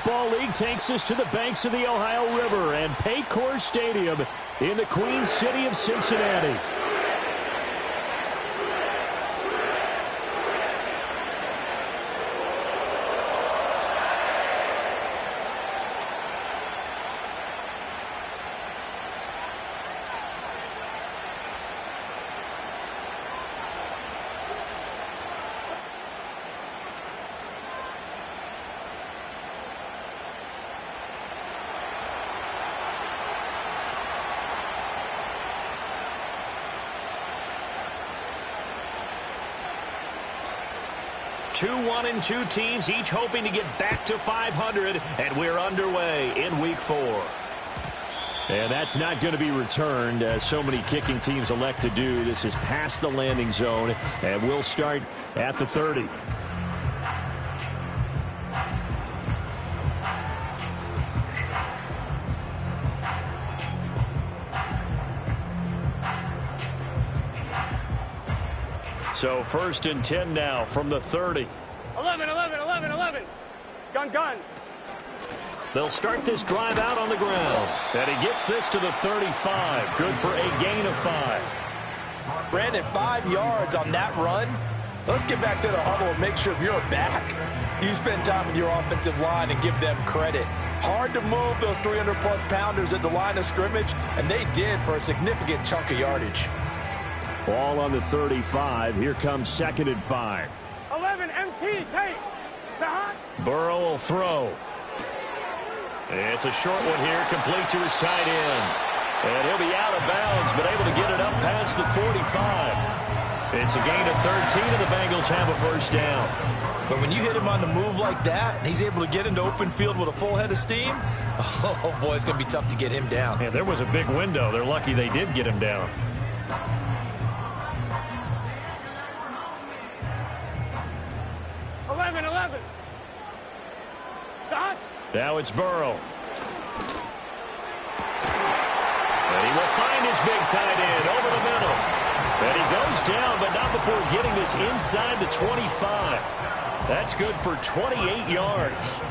Football League takes us to the banks of the Ohio River and Paycor Stadium in the Queen City of Cincinnati. Two 1-2 teams, each hoping to get back to 500, and we're underway in Week 4. And that's not going to be returned, as so many kicking teams elect to do. This is past the landing zone, and we'll start at the 30. So 1st and 10 now from the 30. 11. Gun. They'll start this drive out on the ground. And he gets this to the 35. Good for a gain of 5. Brandon, 5 yards on that run. Let's get back to the huddle and make sure if you're back, you spend time with your offensive line and give them credit. Hard to move those 300-plus pounders at the line of scrimmage, and they did for a significant chunk of yardage. Ball on the 35. Here comes 2nd and 5. 11 MT. Take. Burrow will throw. It's a short one here, complete to his tight end. And he'll be out of bounds, but able to get it up past the 45. It's a gain of 13, and the Bengals have a first down. But when you hit him on the move like that, and he's able to get into open field with a full head of steam, oh boy, it's going to be tough to get him down. Yeah, there was a big window. They're lucky they did get him down. 11. Now it's Burrow. And he will find his big tight end over the middle. And he goes down, but not before getting this inside the 25. That's good for 28 yards.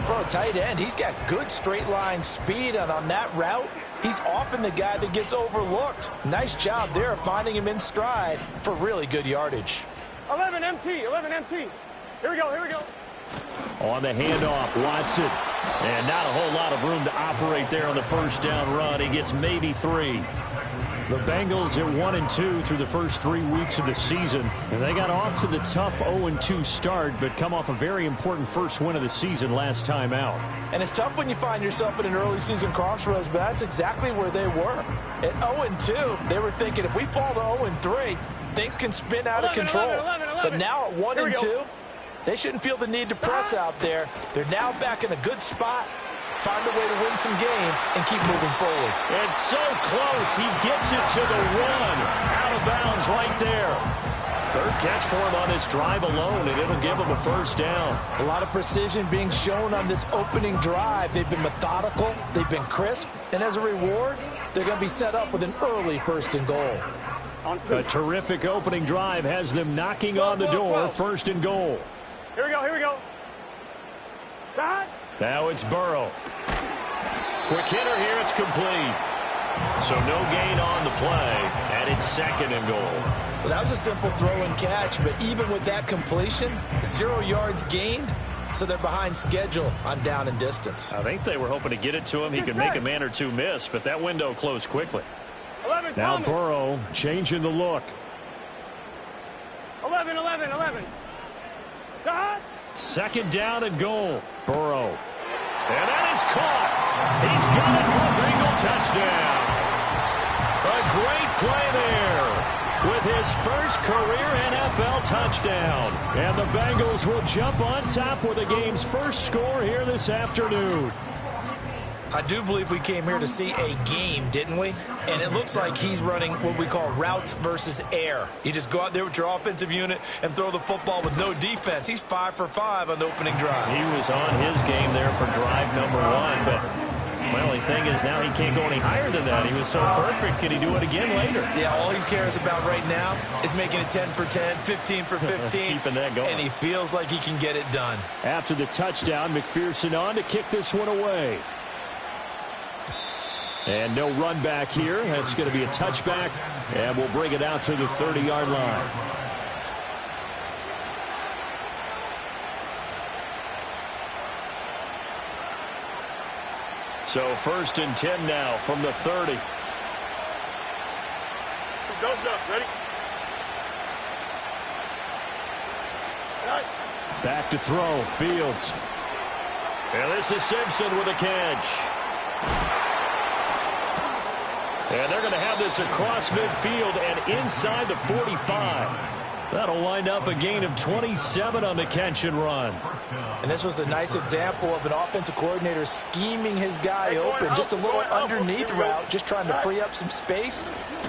For a tight end, he's got good straight line speed, and on that route, he's often the guy that gets overlooked. Nice job there finding him in stride for really good yardage. 11 MT. Here we go. On the handoff, Watson. And not a whole lot of room to operate there on the first down run. He gets maybe 3. The Bengals at 1-2 through the first 3 weeks of the season. And they got off to the tough 0-2 start, but come off a very important first win of the season last time out. And it's tough when you find yourself at an early season crossroads, but that's exactly where they were. At 0-2, they were thinking if we fall to 0-3, things can spin out of control. 11. But now at 1-2, they shouldn't feel the need to press out there. They're now back in a good spot. Find a way to win some games and keep moving forward. It's so close. He gets it to the run. Out of bounds right there. 3rd catch for him on this drive alone, and it'll give him a first down. A lot of precision being shown on this opening drive. They've been methodical. They've been crisp. And as a reward, they're going to be set up with an early 1st and goal. A terrific opening drive has them knocking on the door. 1st and goal. Here we go. Now it's Burrow. Quick hitter here. It's complete. So no gain on the play, and it's 2nd and goal. Well, that was a simple throw and catch, but even with that completion, 0 yards gained, so they're behind schedule on down and distance. I think they were hoping to get it to him. He could make a man or two miss, but that window closed quickly. 11. Now Burrow changing the look. 11. 2nd down and goal. Burrow. And that is caught. He's got it for a Bengal touchdown. A great play there with his first career NFL touchdown. And the Bengals will jump on top with the game's first score here this afternoon. I do believe we came here to see a game, didn't we? And it looks like he's running what we call routes versus air. You just go out there with your offensive unit and throw the football with no defense. He's 5 for 5 on the opening drive. He was on his game there for drive number 1, but Well, the thing is now he can't go any higher than that. He was so perfect. Can he do it again later? Yeah, all he cares about right now is making it 10 for 10, 15 for 15. Keeping that going. And he feels like he can get it done. After the touchdown, McPherson on to kick this one away. And no run back here. That's going to be a touchback. And we'll bring it out to the 30-yard line. So 1st and 10 now from the 30. Don't jump. Ready? Back to throw. Fields. And this is Simpson with a catch. And they're going to have this across midfield and inside the 45. That'll wind up a gain of 27 on the catch and run. And this was a nice example of an offensive coordinator scheming his guy open. Just a little underneath route, just trying to free up some space.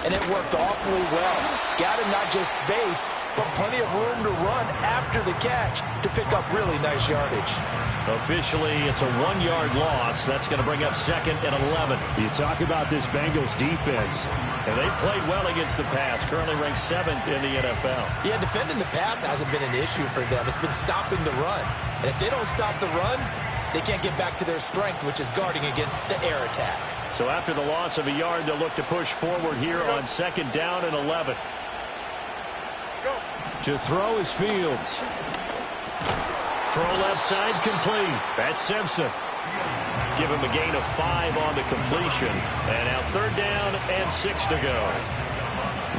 And it worked awfully well. Got him not just space, but plenty of room to run after the catch to pick up really nice yardage. Officially, it's a 1-yard loss. That's going to bring up 2nd and 11. You talk about this Bengals defense. And they've played well against the pass. Currently ranked 7th in the NFL. Yeah, defending the pass hasn't been an issue for them. It's been stopping the run. And if they don't stop the run, they can't get back to their strength, which is guarding against the air attack. So after the loss of a yard, they'll look to push forward here on 2nd down and 11. Go. To throw is Fields. Throw left side complete. That's Simpson. Give him a gain of 5 on the completion. And now 3rd down and 6 to go.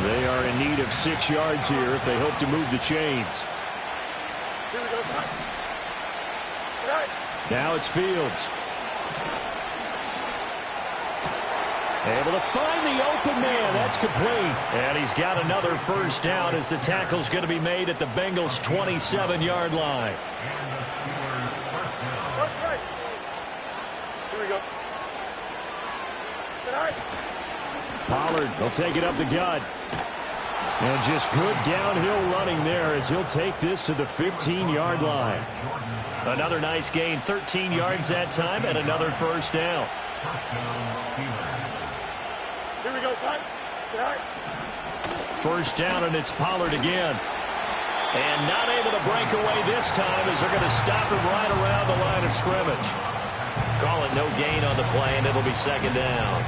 They are in need of 6 yards here if they hope to move the chains. Here we go. Now it's Fields. Able to find the open man. That's complete. And he's got another 1st down as the tackle's going to be made at the Bengals' 27-yard line. Pollard will take it up the gut. And just good downhill running there as he'll take this to the 15-yard line. Another nice gain, 13 yards that time, and another 1st down. Here we go, son. 1st down, and it's Pollard again. And not able to break away this time as they're going to stop him right around the line of scrimmage. Call it no gain on the play, and it'll be 2nd down.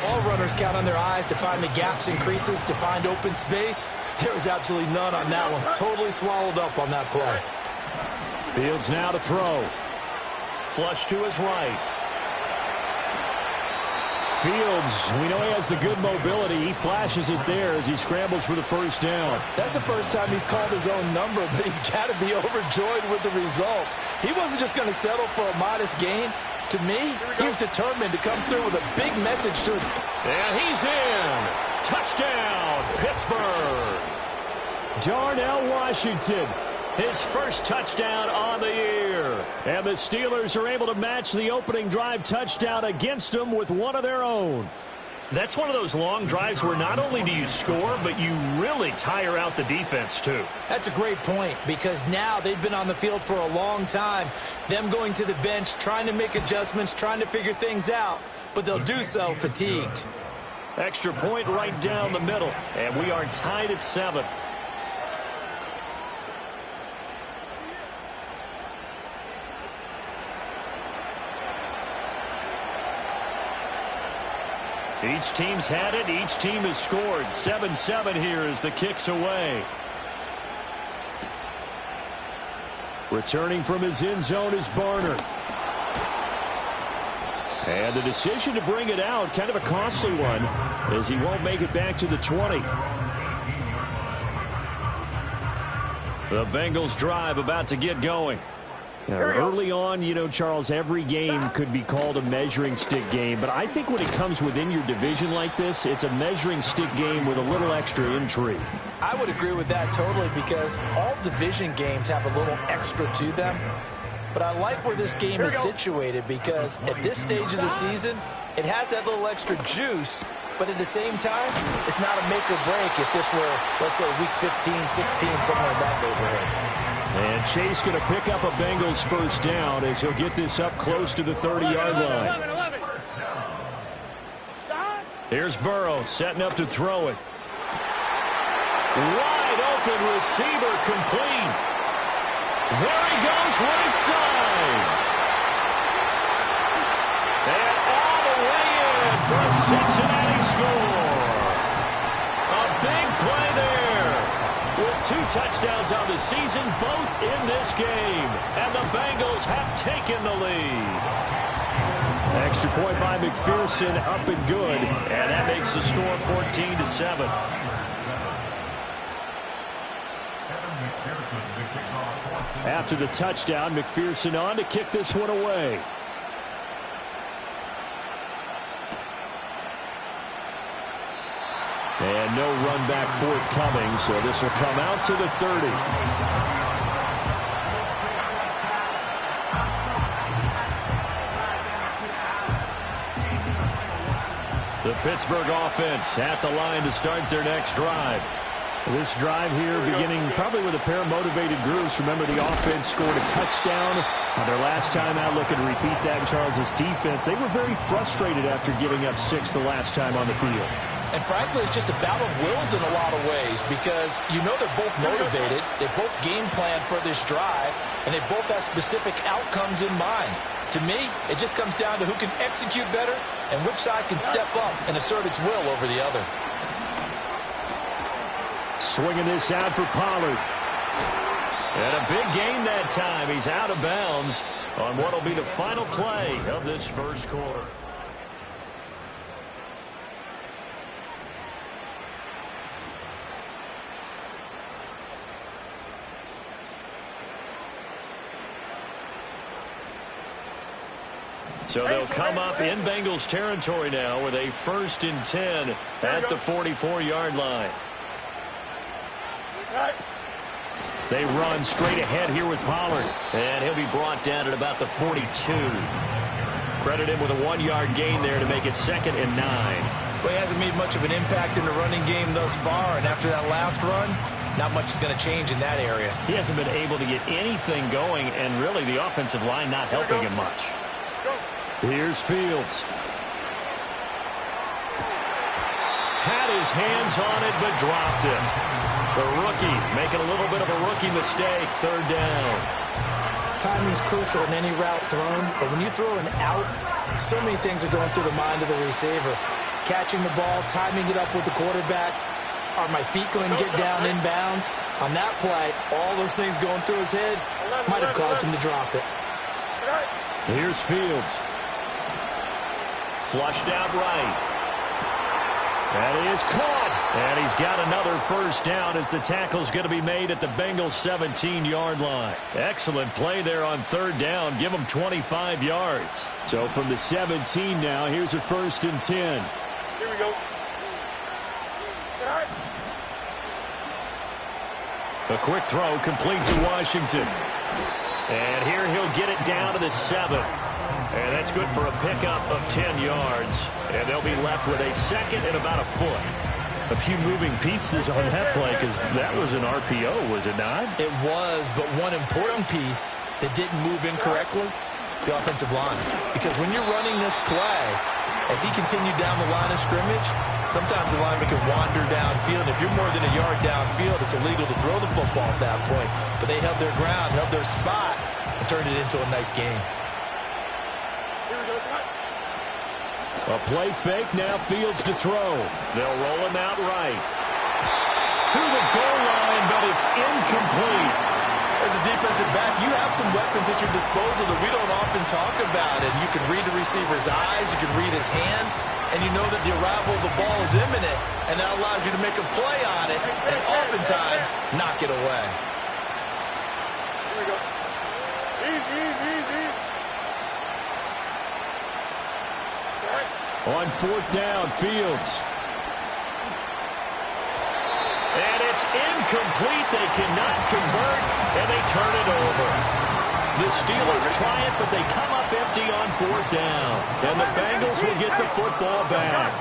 All runners count on their eyes to find the gaps and creases, to find open space. There was absolutely none on that one. Totally swallowed up on that play. Fields now to throw. Flush to his right. Fields, we know he has the good mobility. He flashes it there as he scrambles for the 1st down. That's the first time he's called his own number, but he's got to be overjoyed with the results. He wasn't just going to settle for a modest gain. To me, he was determined to come through with a big message to him. And he's in. Touchdown, Pittsburgh. Darnell Washington, his 1st touchdown on the year. And the Steelers are able to match the opening drive touchdown against them with one of their own. That's one of those long drives where not only do you score, but you really tire out the defense, too. That's a great point, because now they've been on the field for a long time. Them going to the bench, trying to make adjustments, trying to figure things out, but they'll do so fatigued. Extra point right down the middle, and we are tied at 7. Each team's had it. Each team has scored. 7-7 here as the kick's away. Returning from his end zone is Barner. And the decision to bring it out, kind of a costly one, as he won't make it back to the 20. The Bengals drive about to get going. Now, early on, you know, Charles, every game could be called a measuring stick game. But I think when it comes within your division like this, it's a measuring stick game with a little extra intrigue. I would agree with that totally, because all division games have a little extra to them. But I like where this game is situated, because at this stage of the season, it has that little extra juice. But at the same time, it's not a make or break if this were, let's say, week 15, 16, somewhere in that neighborhood. And Chase going to pick up a Bengals 1st down as he'll get this up close to the 30-yard line. Here's Burrow setting up to throw it. Wide open receiver complete. There he goes right side. And all the way in for a Cincinnati score. A big play there. With 2 touchdowns on the season, both in this game. And the Bengals have taken the lead. Extra point by McPherson, up and good. And that makes the score 14-7. After the touchdown, McPherson on to kick this one away. And no run back forthcoming, so this will come out to the 30. The Pittsburgh offense at the line to start their next drive. This drive here beginning probably with a pair of motivated groups. Remember, the offense scored a touchdown on their last time out. Looking to repeat that in Charles' defense. They were very frustrated after giving up 6 the last time on the field. And frankly, it's just a battle of wills in a lot of ways because you know they're both motivated. They both game plan for this drive, and they both have specific outcomes in mind. To me, it just comes down to who can execute better and which side can step up and assert its will over the other. Swinging this out for Pollard. And a big gain that time. He's out of bounds on what will be the final play of this first quarter. So they'll come up in Bengals territory now with a 1st and 10 at the 44-yard line. They run straight ahead here with Pollard. And he'll be brought down at about the 42. Credit him with a 1-yard gain there to make it 2nd and 9. Well, he hasn't made much of an impact in the running game thus far. And after that last run, not much is going to change in that area. He hasn't been able to get anything going. And really the offensive line not helping him much. Here's Fields. Had his hands on it, but dropped it. The rookie making a little bit of a rookie mistake. 3rd down. Timing is crucial in any route thrown, but when you throw an out, so many things are going through the mind of the receiver. Catching the ball, timing it up with the quarterback. Are my feet going to get down in bounds? On that play, all those things going through his head might have caused him to drop it. Here's Fields. Flushed out right. And he is caught. And he's got another 1st down as the tackle's going to be made at the Bengals 17-yard line. Excellent play there on 3rd down. Give them 25 yards. So from the 17 now, here's a 1st and 10. Here we go. A quick throw complete to Washington. And here he'll get it down to the 7. And that's good for a pickup of 10 yards. And they'll be left with a 2nd and about a foot. A few moving pieces on that play because that was an RPO, was it not? It was, but one important piece that didn't move incorrectly, the offensive line. Because when you're running this play, as he continued down the line of scrimmage, sometimes the lineman can wander downfield. If you're more than a yard downfield, it's illegal to throw the football at that point. But they held their ground, held their spot, and turned it into a nice game. A play fake, now Fields to throw. They'll roll him out right. To the goal line, but it's incomplete. As a defensive back, you have some weapons at your disposal that we don't often talk about. And you can read the receiver's eyes, you can read his hands, and you know that the arrival of the ball is imminent, and that allows you to make a play on it, and oftentimes knock it away. Here we go. Easy. On 4th down, Fields. And it's incomplete. They cannot convert, and they turn it over. The Steelers try it, but they come up empty on 4th down. And the Bengals will get the football back.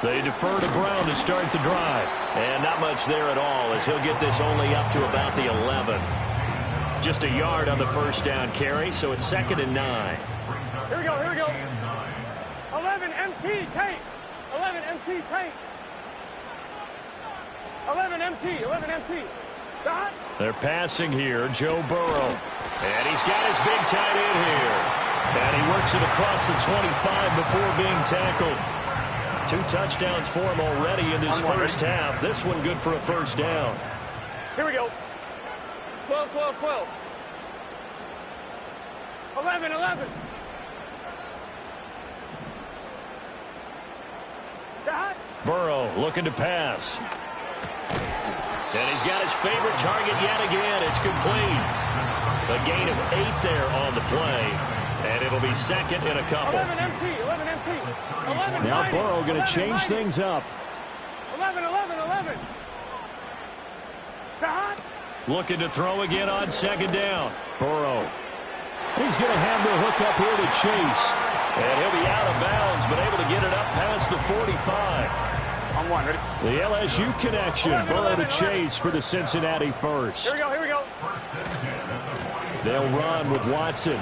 They defer to Brown to start the drive. And not much there at all as he'll get this only up to about the 11. Just a yard on the 1st down carry, so it's 2nd and 9. Here we go. 11 MT, Kate. 11 MT, paint. 11 MT, 11 MT. Dot. They're passing here, Joe Burrow. And he's got his big tight end here. And he works it across the 25 before being tackled. 2 touchdowns for him already in this first half. This one good for a first down. Here we go. 12, 12, 12. 11, 11. Dot. Burrow looking to pass. And he's got his favorite target yet again. It's complete. A gain of 8 there on the play. And it'll be second in a couple. 11 MT, 11 MT. 11, Now 90, Burrow going to change 90. things up. 11, 11, 11. Dot. Looking to throw again on second down. Burrow. He's going to have the hook up here to Chase. And he'll be out of bounds, but able to get it up past the 45. On one, ready? The LSU connection. Burrow to Chase for the Cincinnati first. Here we go, here we go. They'll run with Watson.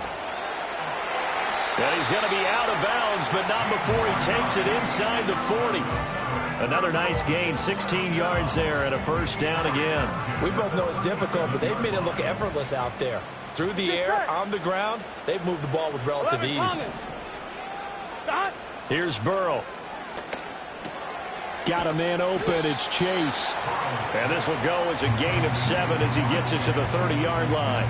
And he's going to be out of bounds, but not before he takes it inside the 40. Another nice gain, 16 yards there and a first down again. We both know it's difficult, but they've made it look effortless out there. Through the air, on the ground, they've moved the ball with relative ease. Dot. Here's Burrow. Got a man open. It's Chase. And this will go as a gain of 7 as he gets it to the 30-yard line.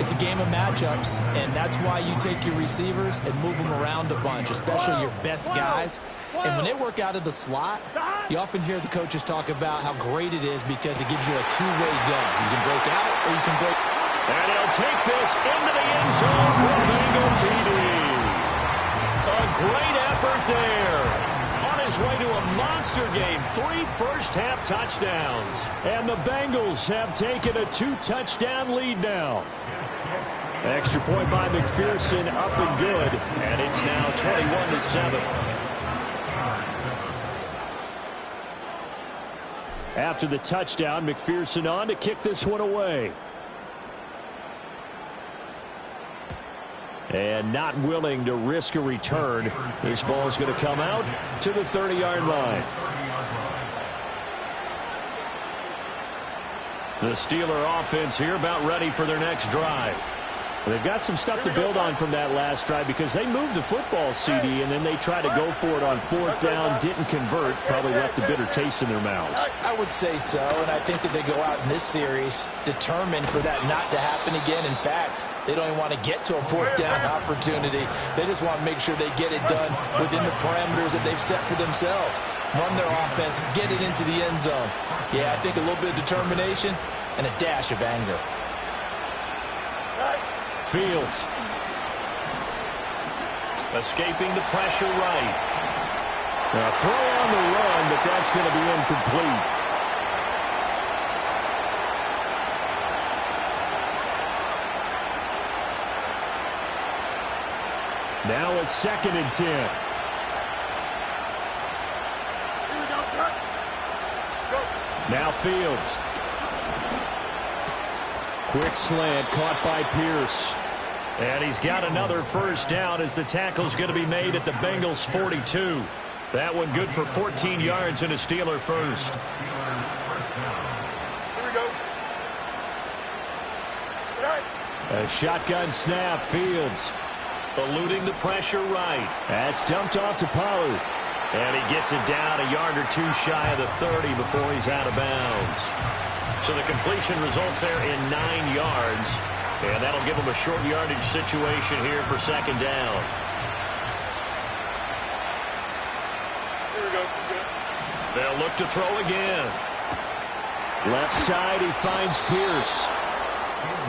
It's a game of matchups, and that's why you take your receivers and move them around a bunch, especially your best guys. And when they work out of the slot, you often hear the coaches talk about how great it is because it gives you a two-way gun. You can break out or you can break. And he'll take this into the end zone for a Bengal TD. A great effort there. On his way to a monster game, 3 first-half touchdowns. And the Bengals have taken a 2-touchdown lead now. Extra point by McPherson, up and good. And it's now 21-7. After the touchdown, McPherson on to kick this one away. And not willing to risk a return. This ball is going to come out to the 30-yard line. The Steeler offense here about ready for their next drive. They've got some stuff to build on from that last drive because they moved the football, CD, and then they tried to go for it on 4th down, didn't convert, probably left a bitter taste in their mouths. I would say so, and I think that they go out in this series determined for that not to happen again. In fact, they don't even want to get to a 4th down opportunity. They just want to make sure they get it done within the parameters that they've set for themselves. Run their offense, get it into the end zone. Yeah, I think a little bit of determination and a dash of anger. Fields. Escaping the pressure right. A throw on the run, but that's going to be incomplete. Now it's 2nd and 10. Now Fields. Quick slant caught by Pierce. And he's got another first down as the tackle's going to be made at the Bengals 42. That one good for 14 yards and a Steeler first. Here we go. A shotgun snap, Fields. Eluding the pressure right. That's dumped off to Pollard. And he gets it down a yard or 2 shy of the 30 before he's out of bounds. So the completion results there in 9 yards. And that'll give them a short yardage situation here for 2nd down. Here we go. They'll look to throw again. Left side, he finds Pierce.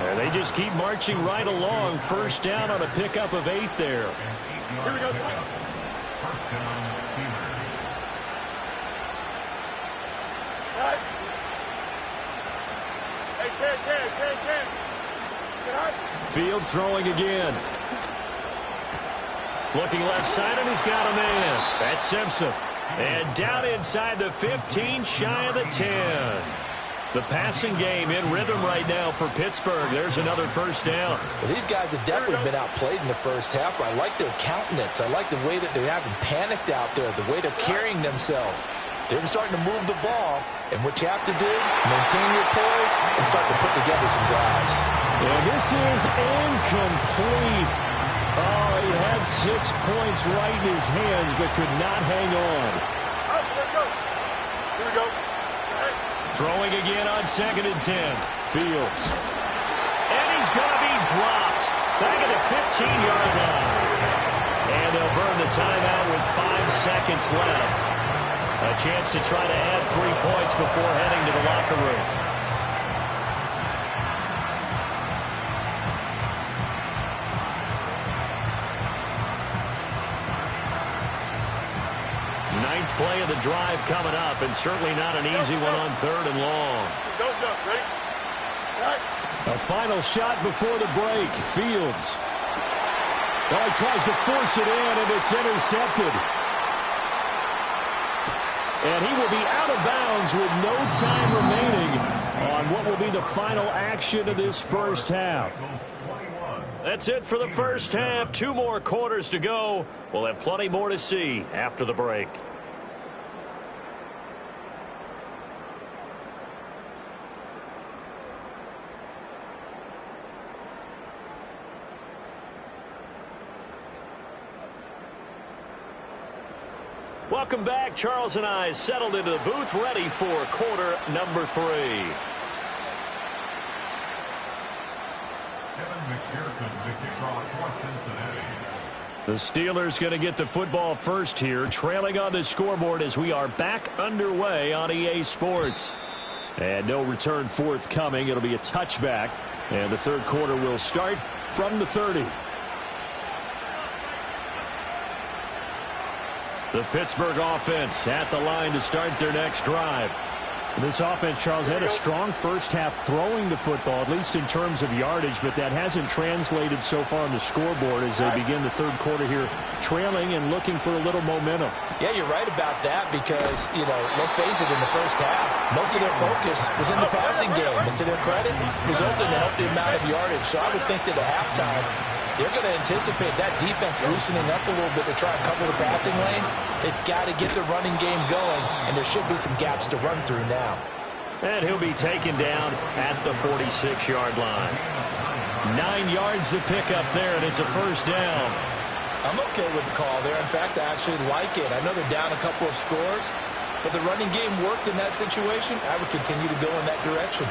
And they just keep marching right along. First down on a pickup of 8 there. Here we go. Right. Hey, Ken. Fields throwing again. Looking left side, and he's got a man. That's Simpson. And down inside the 15, shy of the 10. The passing game in rhythm right now for Pittsburgh. There's another first down. Well, these guys have definitely been outplayed in the first half, but I like their countenance. I like the way that they haven't panicked out there, the way they're carrying themselves. They're starting to move the ball, and what you have to do, maintain your poise and start to put together some drives. And this is incomplete. Oh, he had 6 points right in his hands, but could not hang on. Let's go. Here we go. Throwing again on 2nd and 10. Fields. And he's going to be dropped. Back at the 15-yard line. And they'll burn the timeout with 5 seconds left. A chance to try to add 3 points before heading to the locker room. Ninth play of the drive coming up, and certainly not an easy one on 3rd and long. Don't jump. Ready? All right. A final shot before the break. Fields. Well, he tries to force it in, and it's intercepted. And he will be out of bounds with no time remaining on what will be the final action of this first half. That's it for the first half. 2 more quarters to go. We'll have plenty more to see after the break. Welcome back. Charles and I settled into the booth, ready for quarter number 3. The Steelers going to get the football first here, trailing on the scoreboard as we are back underway on EA Sports. And no return forthcoming. It'll be a touchback, and the third quarter will start from the 30. The Pittsburgh offense at the line to start their next drive. This offense, Charles, had a strong first half throwing the football, at least in terms of yardage, but that hasn't translated so far on the scoreboard as they begin the third quarter here, trailing and looking for a little momentum. Yeah, you're right about that because, let's face it, in the first half, most of their focus was in the passing game. And to their credit, resulted in a healthy amount of yardage. So I would think that at halftime, they're going to anticipate that defense loosening up a little bit to try and cover the passing lanes. They've got to get the running game going, and there should be some gaps to run through now. And he'll be taken down at the 46-yard line. 9 yards to pick up there, and it's a first down. I'm okay with the call there. In fact, I actually like it. I know they're down a couple of scores, but the running game worked in that situation. I would continue to go in that direction.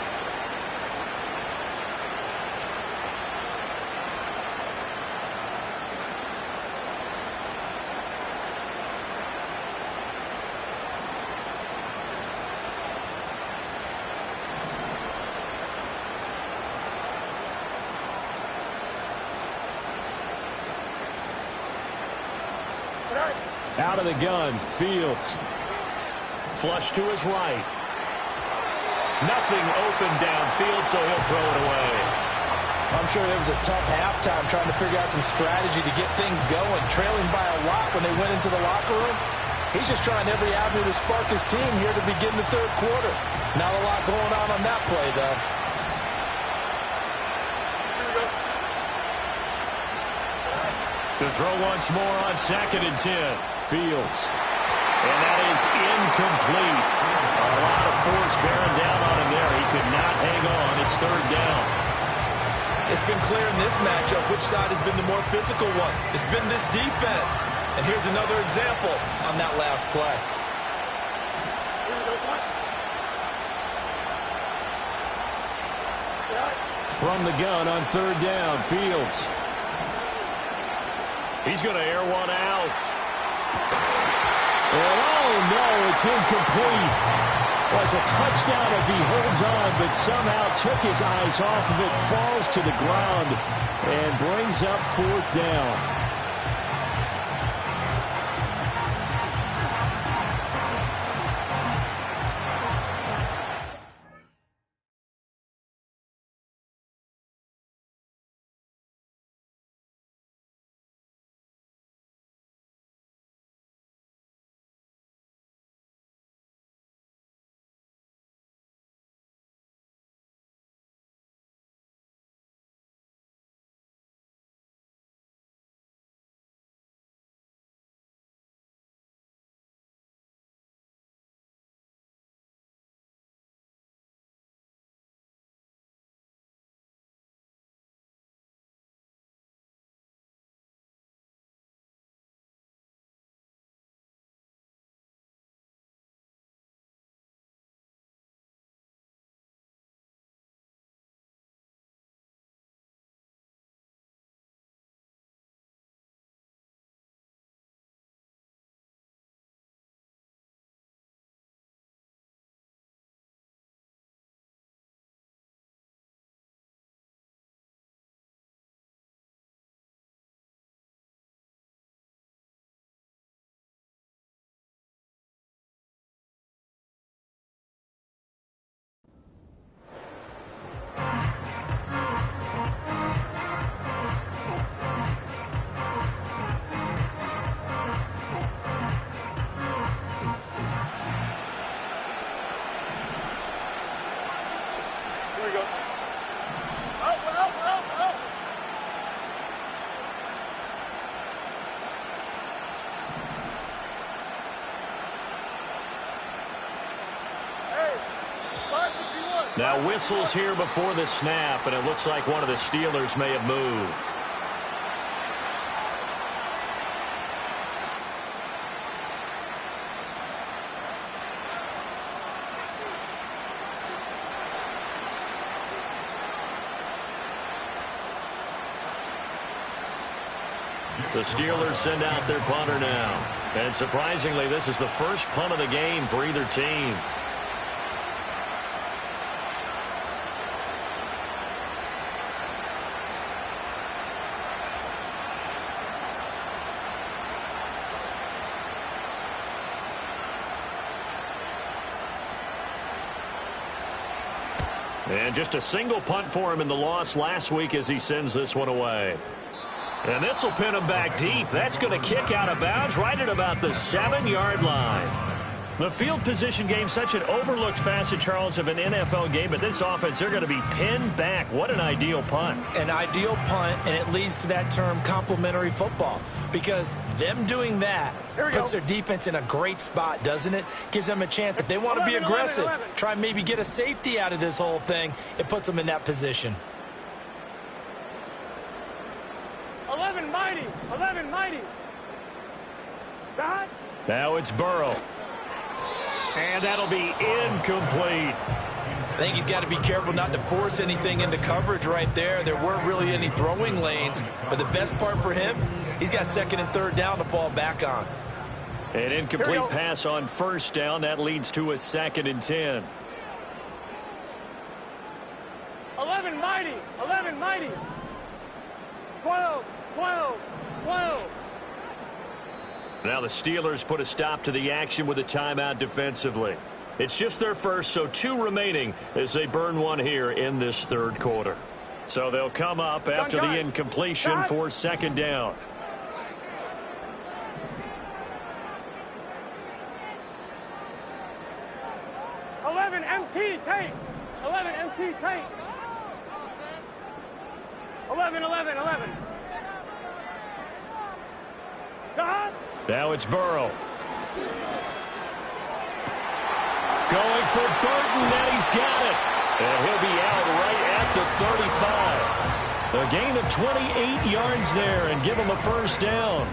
Out of the gun, Fields. Flush to his right. Nothing open downfield, so he'll throw it away. I'm sure it was a tough halftime trying to figure out some strategy to get things going. Trailing by a lot when they went into the locker room. He's just trying every avenue to spark his team here to begin the third quarter. Not a lot going on that play, though. To throw once more on 2nd and 10. Fields. And that is incomplete. A lot of force bearing down on him there. He could not hang on. It's 3rd down. It's been clear in this matchup which side has been the more physical one. It's been this defense. And here's another example on that last play. From the gun on 3rd down, Fields. He's going to air one out. And oh no, it's incomplete. Well, it's a touchdown if he holds on, but somehow took his eyes off of it, falls to the ground, and brings up 4th down. Now whistles here before the snap, and it looks like one of the Steelers may have moved. The Steelers send out their punter now. And surprisingly, this is the first punt of the game for either team. And just a single punt for him in the loss last week as he sends this one away. And this will pin him back deep. That's going to kick out of bounds right at about the 7-yard line. The field position game, such an overlooked facet, Charles, of an NFL game. But this offense, they're going to be pinned back. What an ideal punt. An ideal punt, and it leads to that term complementary football. Because them doing that puts their defense in a great spot, doesn't it? Gives them a chance. If they want to be aggressive, try and maybe get a safety out of this whole thing, it puts them in that position. 11 mighty. 11 mighty. God. Now it's Burrow. And that'll be incomplete. I think he's got to be careful not to force anything into coverage right there. There weren't really any throwing lanes. But the best part for him, he's got 2nd and 3rd down to fall back on. An incomplete pass on 1st down. That leads to a 2nd and 10. 11 mighty. 11 mighty. 12. 12. 12. Now the Steelers put a stop to the action with a timeout defensively. It's just their first, so 2 remaining as they burn one here in this 3rd quarter. So they'll come up after the incompletion for 2nd down. MT tape. 11 MT tape. 11. God. Now it's Burrow. Going for Burton, and he's got it. And he'll be out right at the 35. A gain of 28 yards there and give him a 1st down.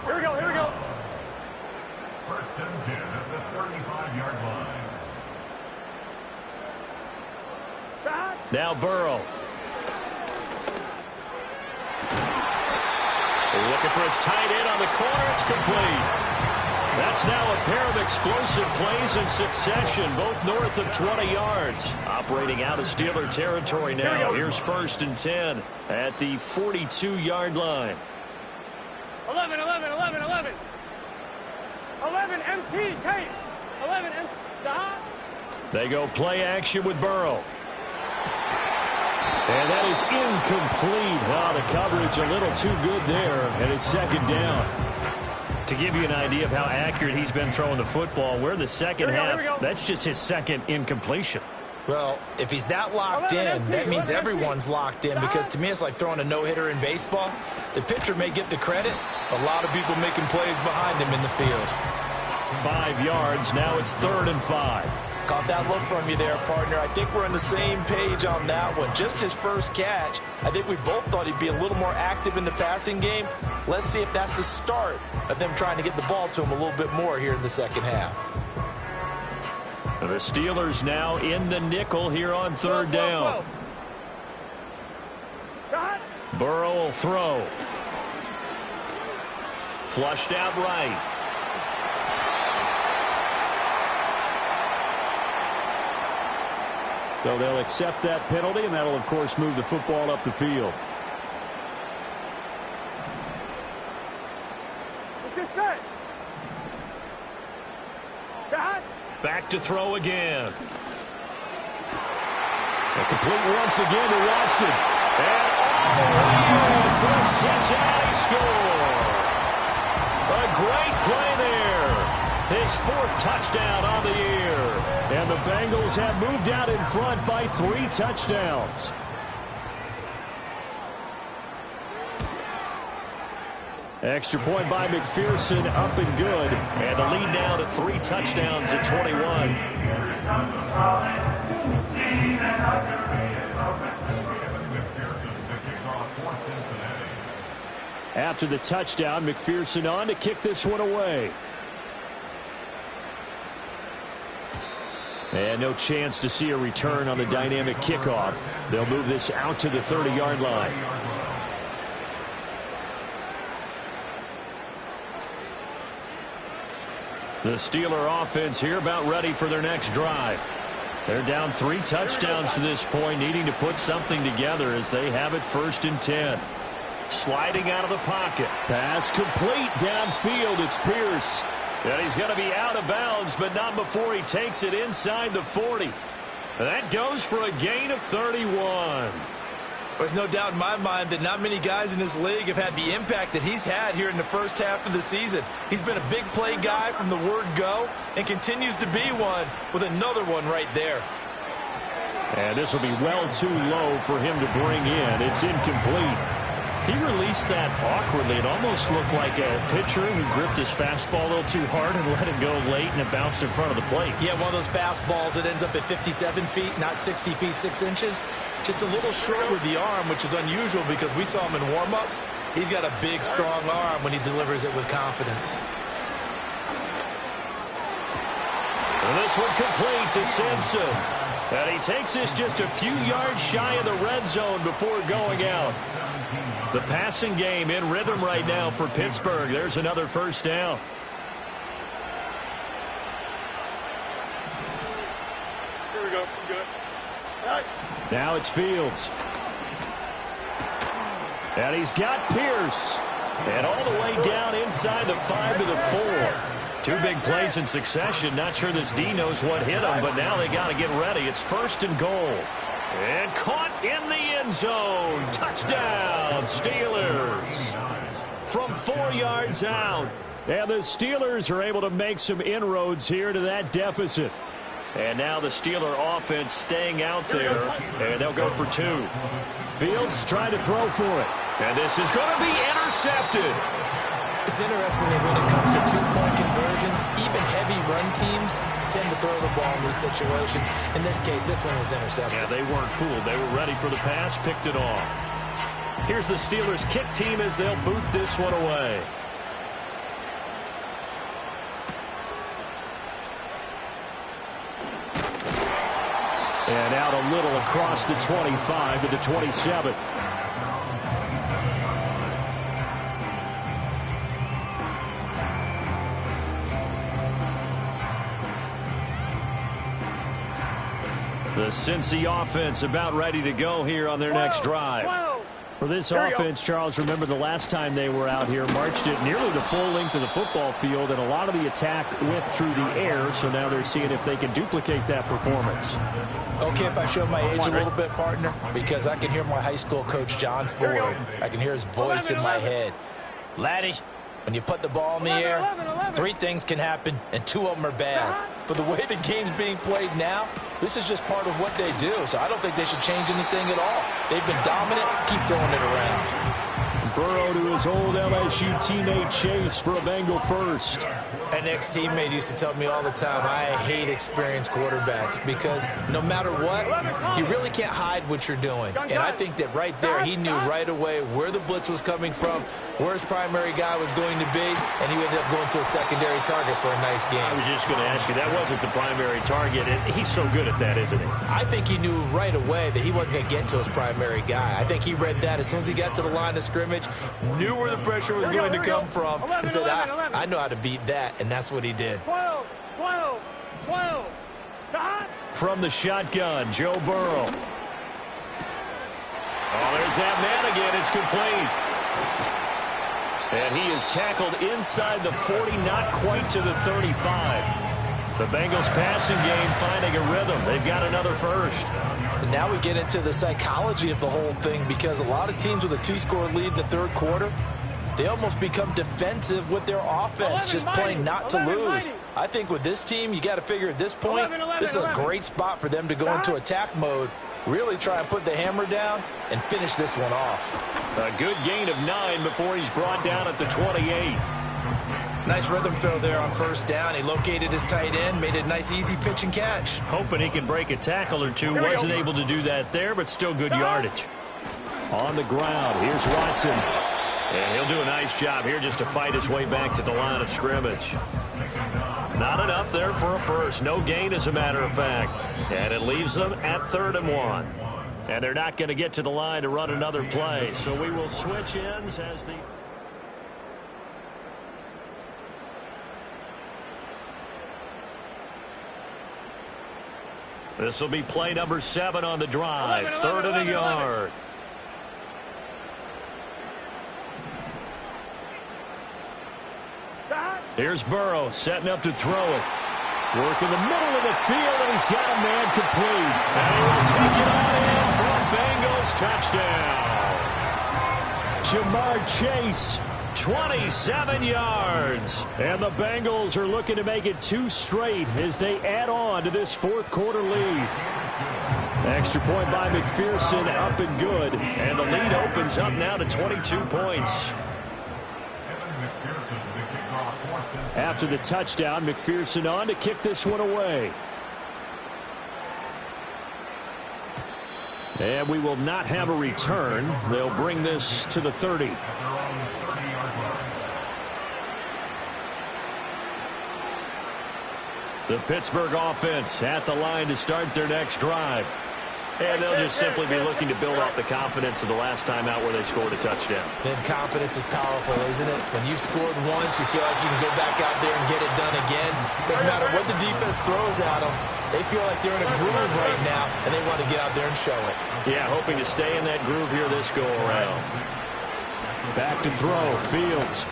Here we go. 1st and 10 at the 35-yard line. God. Now Burrow. Looking for his tight end on the corner. It's complete. That's now a pair of explosive plays in succession, both north of 20 yards. Operating out of Steeler territory now. Here's 1st and 10 at the 42-yard line. 11 MT tape. 11 MT. God. They go play action with Burrow. And that is incomplete. Oh, the coverage a little too good there, and it's 2nd down. To give you an idea of how accurate he's been throwing the football, we're the second half. That's just his 2nd incompletion. Well, if he's that locked in, that means everyone's locked in, because to me it's like throwing a no-hitter in baseball. The pitcher may get the credit. A lot of people making plays behind him in the field. 5 yards. Now it's 3rd and 5. Caught that look from you there, partner. I think we're on the same page on that one. Just his first catch. I think we both thought he'd be a little more active in the passing game. Let's see if that's the start of them trying to get the ball to him a little bit more here in the 2nd half. The Steelers now in the nickel here on 3rd down. Burrow will throw. Flushed out right. So they'll accept that penalty, and that'll, of course, move the football up the field. Let's get set. Shot. Back to throw again. A complete once again to Watson. And all the way in for a Cincinnati score. A great play there. His 4th touchdown on the year. And the Bengals have moved out in front by 3 touchdowns. Extra point by McPherson, up and good. And the lead now to 3 touchdowns at 21. After the touchdown, McPherson on to kick this one away. And no chance to see a return on the dynamic kickoff. They'll move this out to the 30-yard line. The Steeler offense here about ready for their next drive. They're down 3 touchdowns to this point, needing to put something together as they have it 1st and 10. Sliding out of the pocket. Pass complete downfield. It's Pierce. And he's going to be out of bounds, but not before he takes it inside the 40. That goes for a gain of 31. There's no doubt in my mind that not many guys in this league have had the impact that he's had here in the first half of the season. He's been a big play guy from the word go and continues to be one with another one right there. And this will be well too low for him to bring in. It's incomplete. He released that awkwardly. It almost looked like a pitcher who gripped his fastball a little too hard and let it go late, and it bounced in front of the plate. Yeah, one of those fastballs that ends up at 57 feet, not 60 feet, 6 inches. Just a little short with the arm, which is unusual because we saw him in warm-ups. He's got a big, strong arm when he delivers it with confidence. And this one complete to Simpson. And he takes this just a few yards shy of the red zone before going out. The passing game in rhythm right now for Pittsburgh. There's another 1st down. Here we go. Good. All right. Now it's Fields. And he's got Pierce. And all the way down inside the 5 to the 4. 2 big plays in succession. Not sure this D knows what hit him, but now they got to get ready. It's 1st and goal. And caught in the end zone. Touchdown, Steelers. From 4 yards out. And the Steelers are able to make some inroads here to that deficit. And now the Steeler offense staying out there. And they'll go for 2. Fields trying to throw for it. And this is going to be intercepted. It's interesting that when it comes to 2-point conversions, even heavy run teams tend to throw the ball in these situations. In this case, this one was intercepted. Yeah, they weren't fooled. They were ready for the pass, picked it off. Here's the Steelers kick team as they'll boot this one away. And out a little across the 25 to the 27. The Cincy offense about ready to go here on their next drive. For this offense, Charles, remember the last time they were out here, marched it nearly the full length of the football field, and a lot of the attack went through the air, so now they're seeing if they can duplicate that performance. Okay, if I show my age a little bit, partner, because I can hear my high school coach, John Ford. I can hear his voice in my head. Laddie, when you put the ball in the air, 3 things can happen, and 2 of them are bad. For the way the game's being played now, this is just part of what they do, so I don't think they should change anything at all. They've been dominant. Keep throwing it around. Burrow to his old LSU teammate Chase for a Bengal first. An ex-teammate used to tell me all the time, I hate experienced quarterbacks because no matter what, you really can't hide what you're doing. And I think that right there, he knew right away where the blitz was coming from, where his primary guy was going to be, and he ended up going to a secondary target for a nice game. I was just going to ask you, that wasn't the primary target. He's so good at that, isn't he? I think he knew right away that he wasn't going to get to his primary guy. I think he read that as soon as he got to the line of scrimmage, knew where the pressure was going to come from, and said, I know how to beat that, and that's what he did. 12. From the shotgun, Joe Burrow. Oh, there's that man again. It's complete. And he is tackled inside the 40, not quite to the 35. The Bengals passing game finding a rhythm. They've got another first. And now we get into the psychology of the whole thing because a lot of teams with a 2-score lead in the third quarter, they almost become defensive with their offense, just playing not to lose. I think with this team, you got to figure at this point, this is a great spot for them to go into attack mode, really try and put the hammer down and finish this one off. A good gain of 9 before he's brought down at the 28. Nice rhythm throw there on first down. He located his tight end, made a nice easy pitch and catch. Hoping he can break a tackle or two. Wasn't able to do that there, but still good yardage. On the ground, here's Watson. And he'll do a nice job here just to fight his way back to the line of scrimmage. Not enough there for a first. No gain, as a matter of fact. And it leaves them at 3rd and 1. And they're not going to get to the line to run another play. So we will switch ends as the... This will be play number 7 on the drive. 3rd and a yard. Here's Burrow setting up to throw it. Work in the middle of the field, and he's got a man complete. And he will take it on in for a Bengals touchdown. Jamar Chase, 27 yards. And the Bengals are looking to make it 2 straight as they add on to this 4th quarter lead. Extra point by McPherson, up and good. And the lead opens up now to 22 points. After the touchdown, McPherson on to kick this one away. And we will not have a return. They'll bring this to the 30. The Pittsburgh offense at the line to start their next drive. And they'll just simply be looking to build off the confidence of the last time out where they scored a touchdown. And confidence is powerful, isn't it? When you've scored once, you feel like you can go back out there and get it done again. Doesn't matter what the defense throws at them. They feel like they're in a groove right now, and they want to get out there and show it. Yeah, hoping to stay in that groove here this go-around. Back to throw. Fields.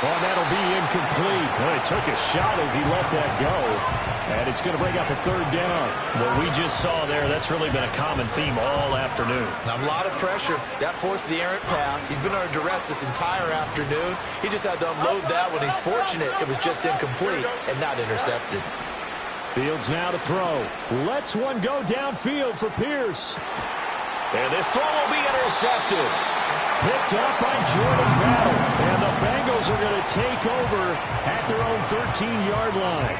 Oh, that'll be incomplete. Oh, he took a shot as he let that go. And it's going to bring up a 3rd down. What we just saw there, that's really been a common theme all afternoon. A lot of pressure. That forced the errant pass. He's been under duress this entire afternoon. He just had to unload that one. He's fortunate it was just incomplete and not intercepted. Fields now to throw. Lets one go downfield for Pierce. And this throw will be intercepted. Picked up by Jordan Battle. And the Bengals are going to take over at their own 13-yard line.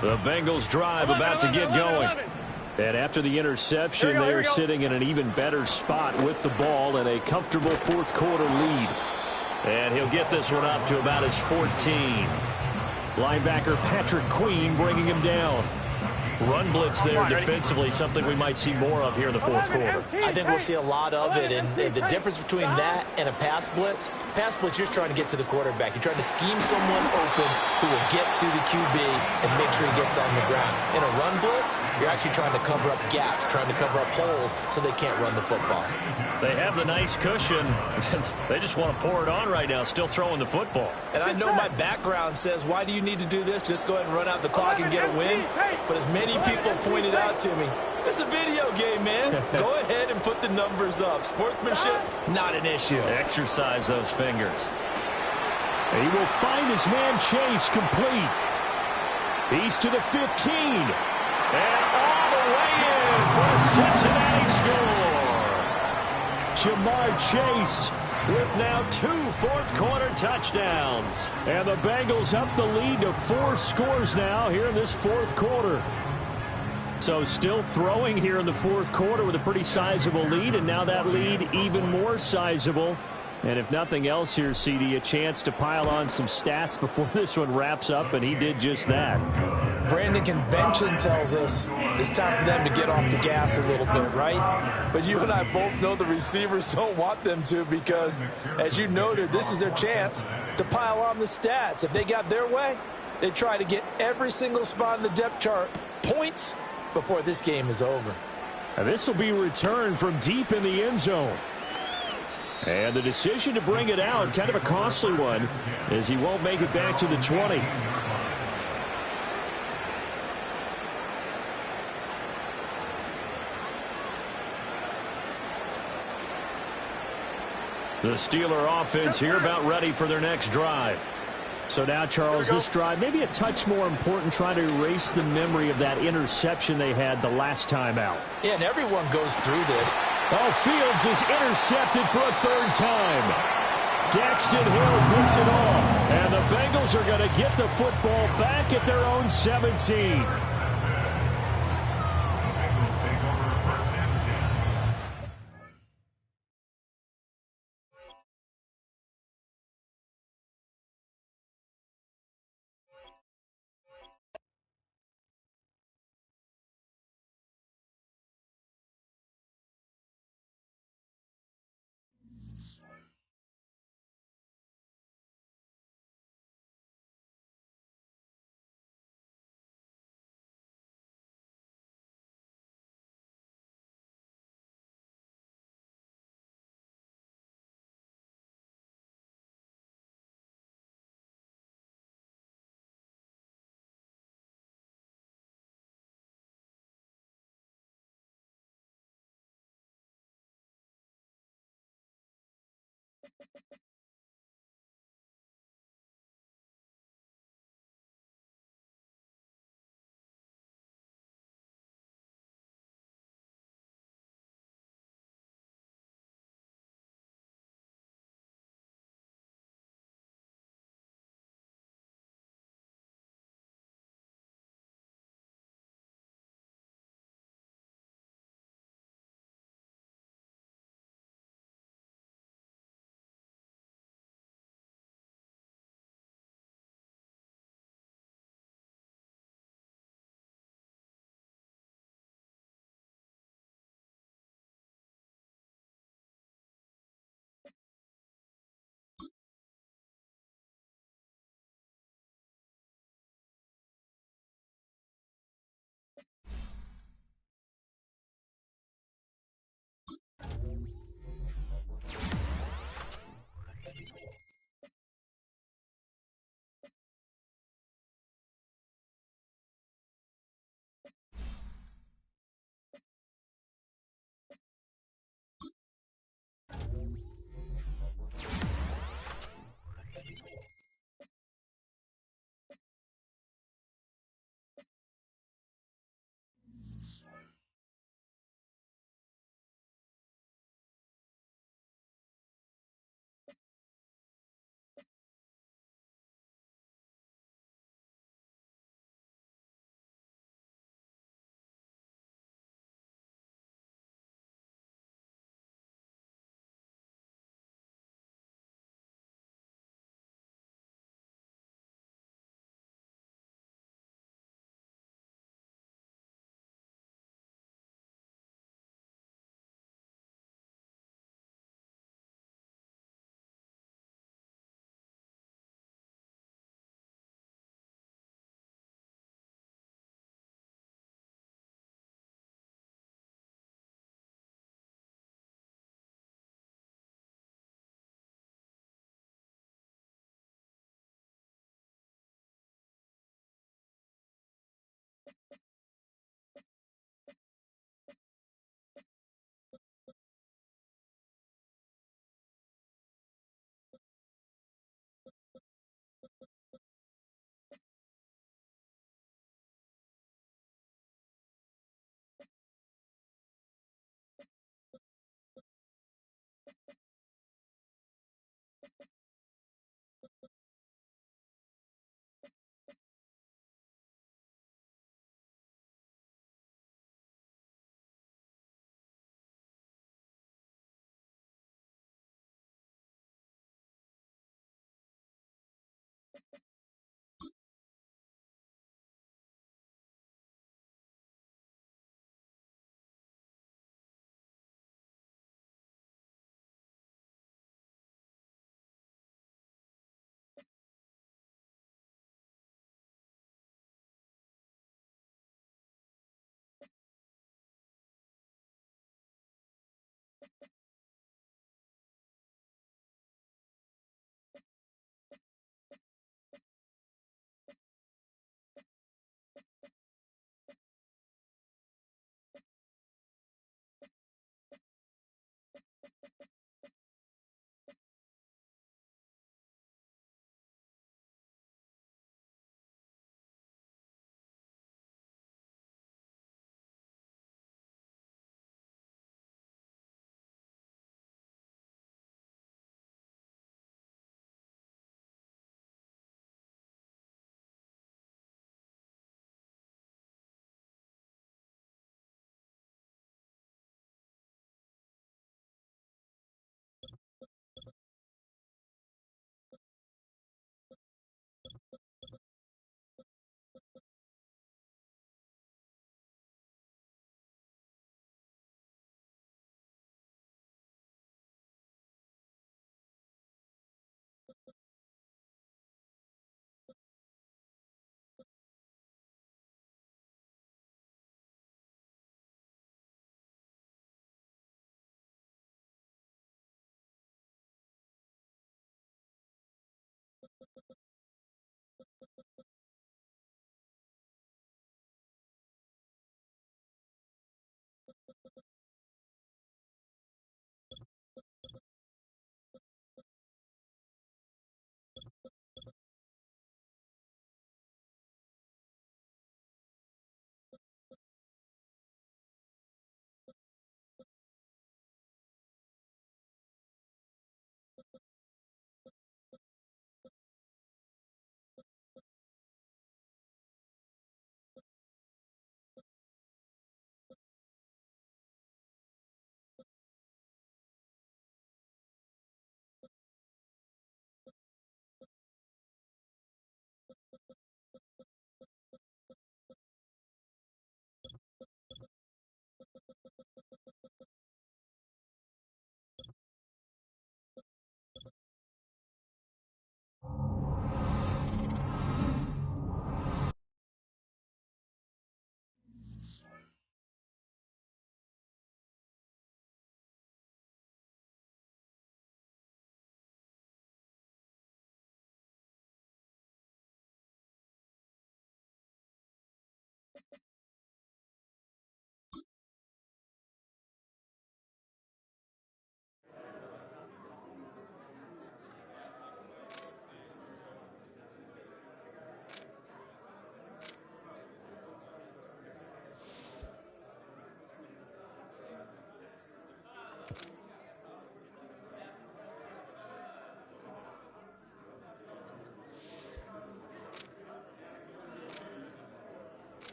The Bengals drive about to get going. And after the interception, they are sitting in an even better spot with the ball and a comfortable 4th quarter lead. And he'll get this one up to about his 14. Linebacker Patrick Queen bringing him down. Run blitz there defensively, something we might see more of here in the 4th quarter. I think we'll see a lot of it, and the difference between that and a pass blitz, you're just trying to get to the quarterback. You're trying to scheme someone open who will get to the QB and make sure he gets on the ground. In a run blitz, you're actually trying to cover up gaps, trying to cover up holes so they can't run the football. They have the nice cushion. They just want to pour it on right now, still throwing the football. And I know my background says, why do you need to do this? Just go ahead and run out the clock and get a win. But as many people pointed out to me, this is a video game, man. Go ahead and put the numbers up. Sportsmanship, not an issue. Exercise those fingers. He will find his man Chase complete. He's to the 15. And all the way in for a Cincinnati score. Jamar Chase with now 2 4th-quarter touchdowns. And the Bengals up the lead to 4 scores now here in this 4th quarter. So still throwing here in the 4th quarter with a pretty sizable lead, and now that lead even more sizable. And if nothing else here, CD, a chance to pile on some stats before this one wraps up, and he did just that. Brandon, convention tells us it's time for them to get off the gas a little bit, right? But you and I both know the receivers don't want them to because, as you noted, this is their chance to pile on the stats. If they got their way, they try to get every single spot in the depth chart points before this game is over. And this will be returned from deep in the end zone. And the decision to bring it out, kind of a costly one, as he won't make it back to the 20. The Steeler offense here about ready for their next drive. So now, Charles, this drive, maybe a touch more important, trying to erase the memory of that interception they had the last time out. Yeah, and everyone goes through this. Oh, Fields is intercepted for a third time. Daxton Hill picks it off, and the Bengals are going to get the football back at their own 17.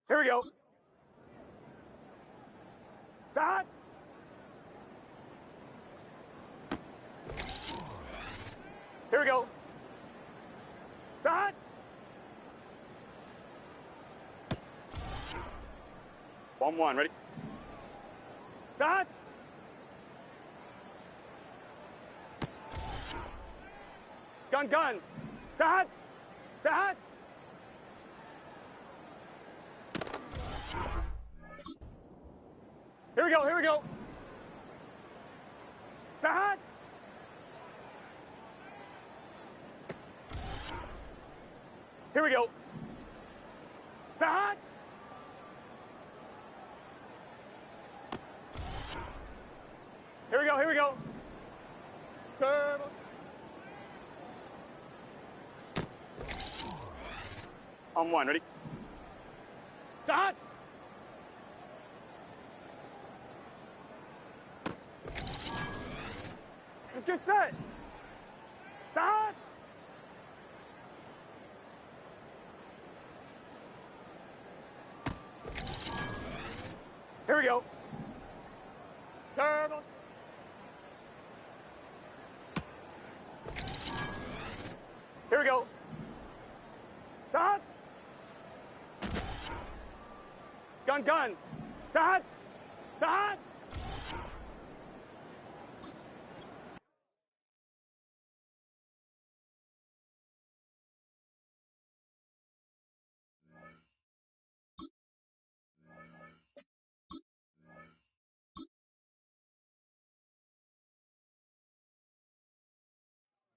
Here we go. Start. Here we go. Start. One, ready? Start. Gun. Start. Start. Here we go. Start. Here we go. Start. Here we go. Turbo. On one, ready? Start. Let's get set. Start. Here we go. Turbo. Here we go. Start. Gun. Start. Start.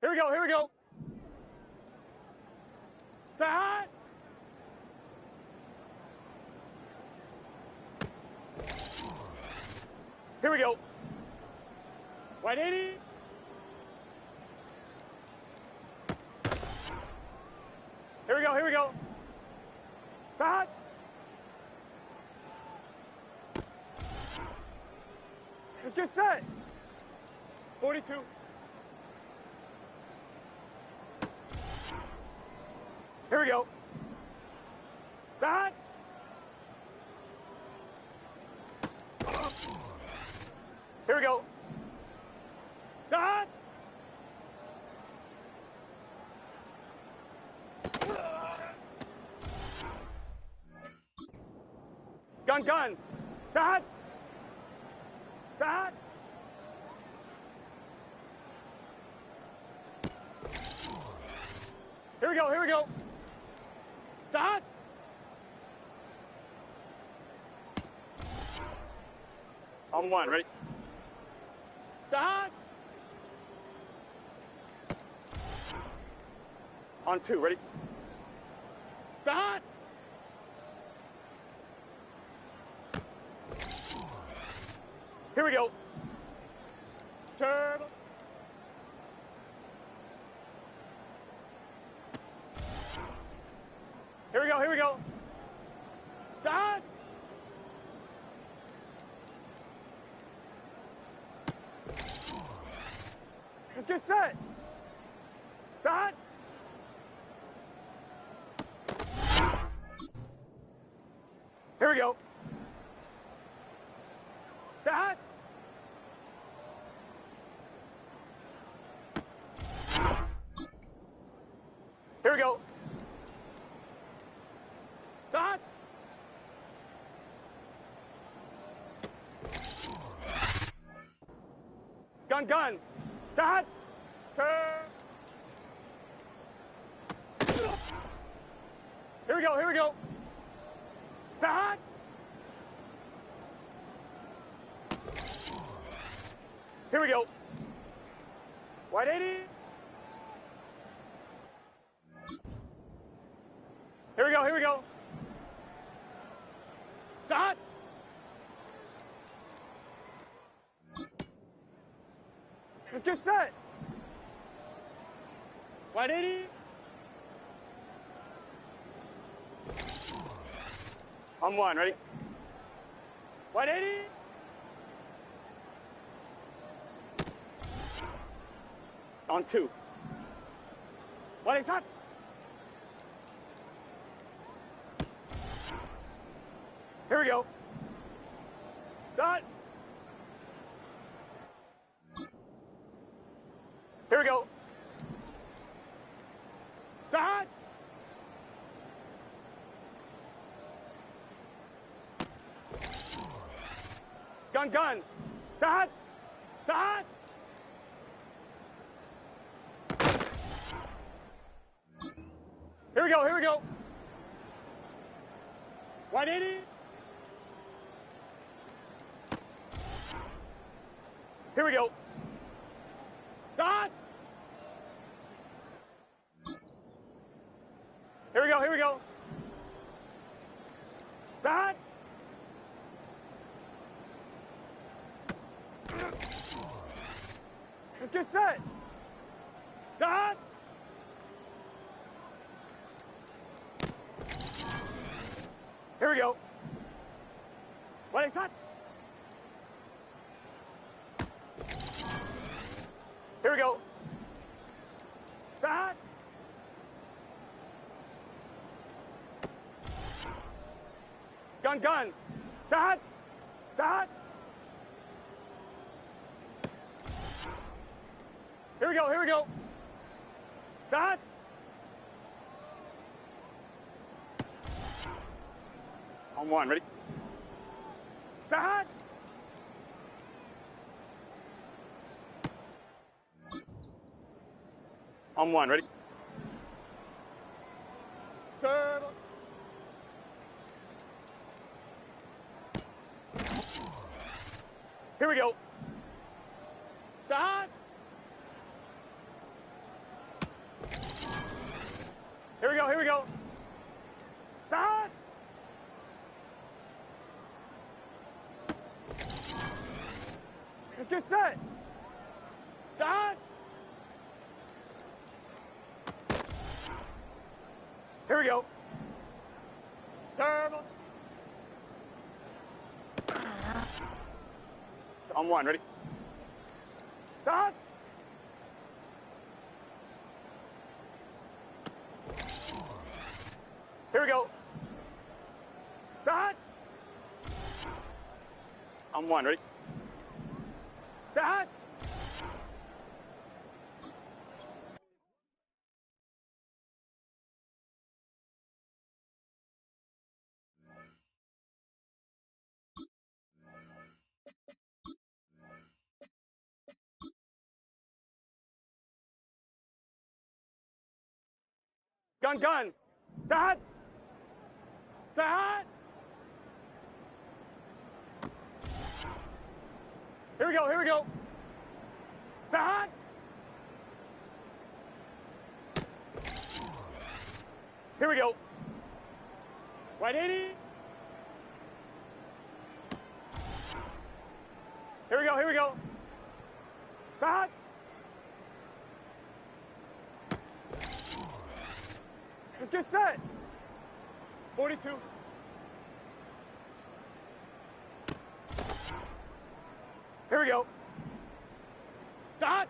Here we go. Start. Here we go. 180. Here we go. Start. Let's get set. 42. Here we go. Start. Here we go. Start. Gun. Start. Start. Here we go. Start. On one, ready? Start. On two, ready? Start. Here we go. Turbo. Here we go. Start. Let's get set. Start. Here we go. Start. Here we go. Start. Gun. Start. Turn. Here we go. Start. Here we go. 180. Here we go. Start. Let's get set. 180. On one, ready? 180. On two. 180 shot. Here we go. Dot. Here we go. Dot. Gun, gun. Dot. Dot. Here we go, here we go. 180. Here we go. Dot. Here we go, here we go. Dot. Let's get set. Dot. Here we go. What is that? Here we go. Start. Gun, gun. Start. Start. Here we go, here we go. Start. On one, ready? Start. On one, ready? Turn. Here we go. Start. Here we go, here we go. Start. Let's get set. Start. Here we go. Turn. On one, ready? Start. Here we go. Start. On one, ready? Start. Gun, gun. Start. Start. Here we go, here we go. Start. Here we go. 180. Here we go, here we go. Start. Let's get set. 42. Here we go. Start.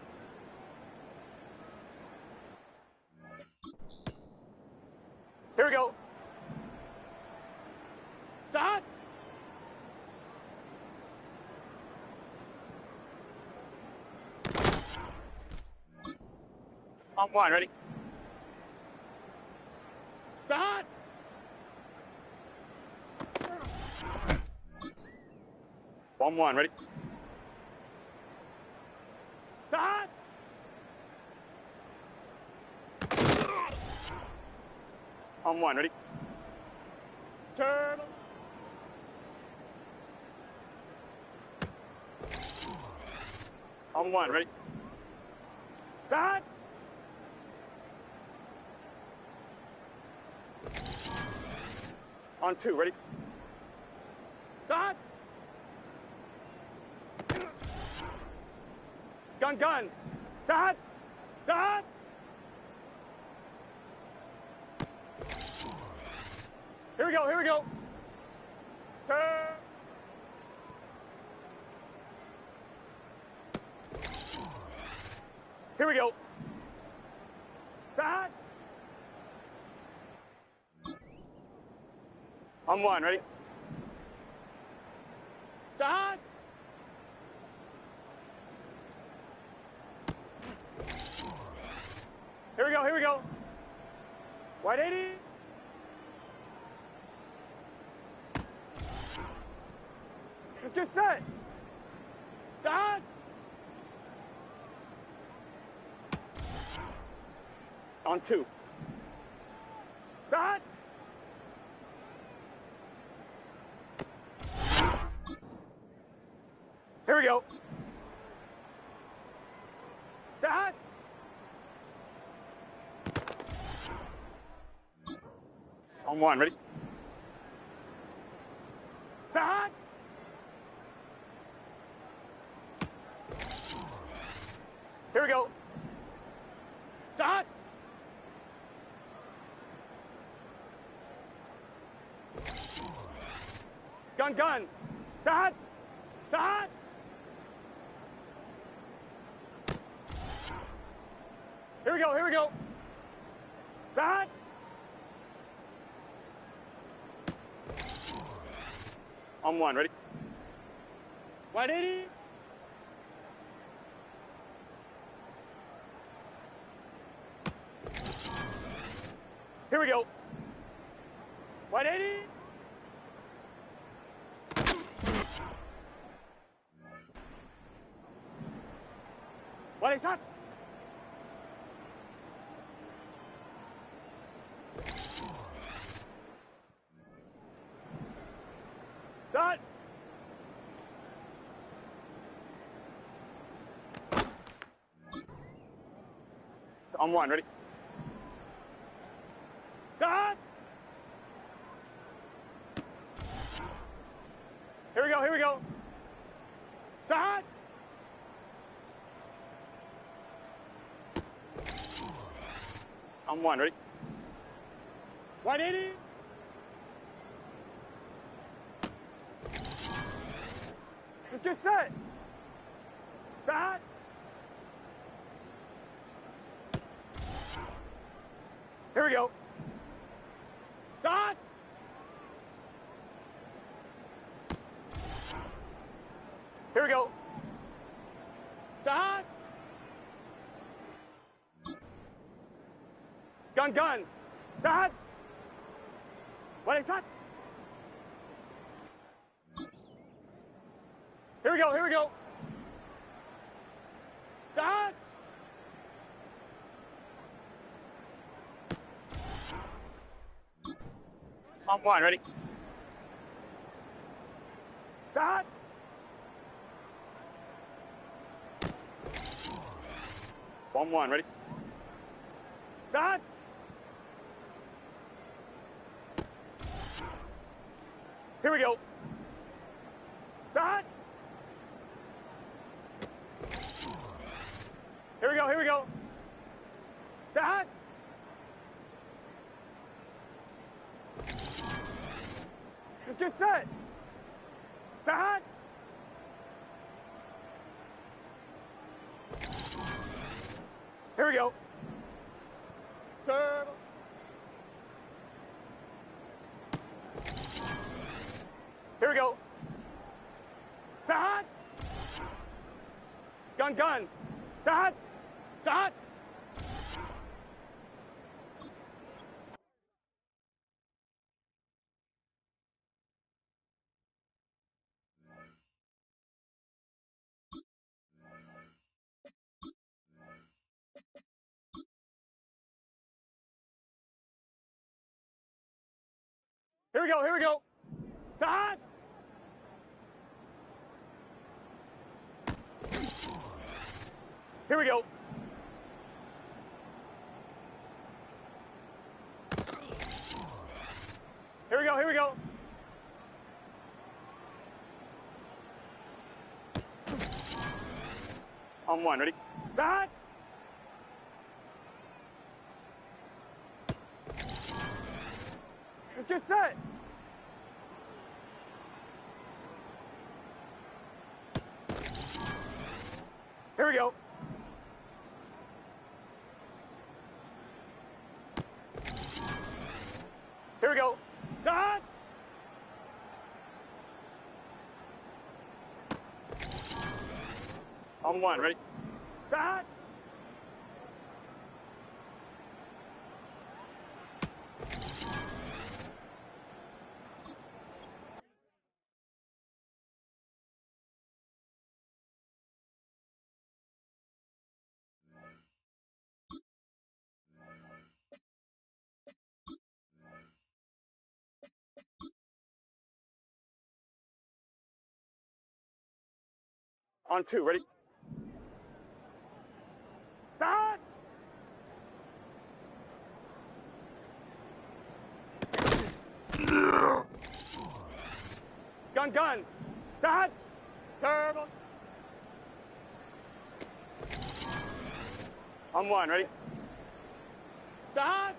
Here we go. Start. On one, ready? Start. On one, ready? Start. On one, ready? Turn. On one, ready? Start. On two, ready? Start. Gun, gun. Start. Start. Here we go, here we go. Turn. Here we go. Start. On one, ready? Dad! Here we go, here we go. White 80. Let's get set. Dad! On 2. Dad! Here we go. Dad! On 1, ready? Dad! Here we go. Dad! Gun, gun. Dad! Dad! Here we go, here we go. Dad! On 1, ready? White 80. Here we go. White 80. White 80 shot. Done. On 1, ready? Done. Here we go, here we go. Done. On 1, ready? 180. Let's get set. Set. Here we go. Dot. Here we go. Dot. Gun, gun. Dot. What is that? Here we go, here we go. Dot. On 1, ready? Dot. On 1, ready? Dot. Here we go. Dot. Here we go, here we go. Dot. Let's get set. Dot. Here we go. Turtle. Here we go. Dot. Gun, gun. Dot. Dot. Here we go, here we go. Dot. Here we go. Here we go, here we go. On 1, ready? Dot. Let's get set. Here we go. Here we go. Dot. On one, ready? Set. On two, ready? Set. Gun. Set. Turbo. On one, ready? Set.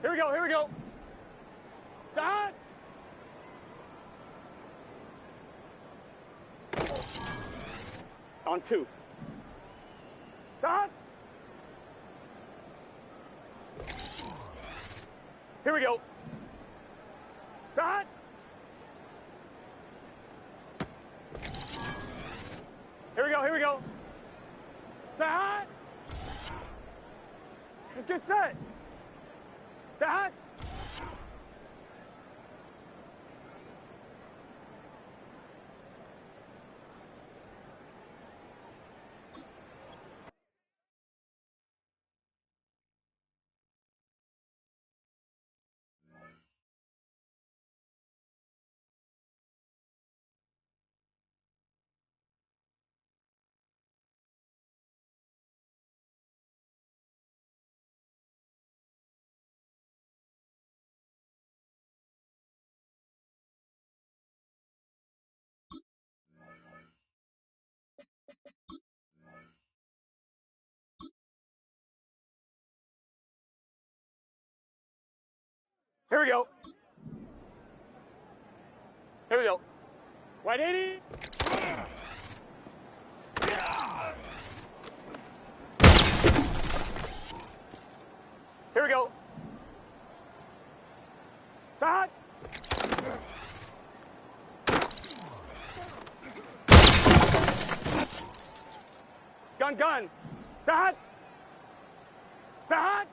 Here we go. Set. On two. Set. Here we go. Set. Here we go. Set. Let's get set. Set. Here we go. White 80. Here we go. Set. Gun. Set. Set.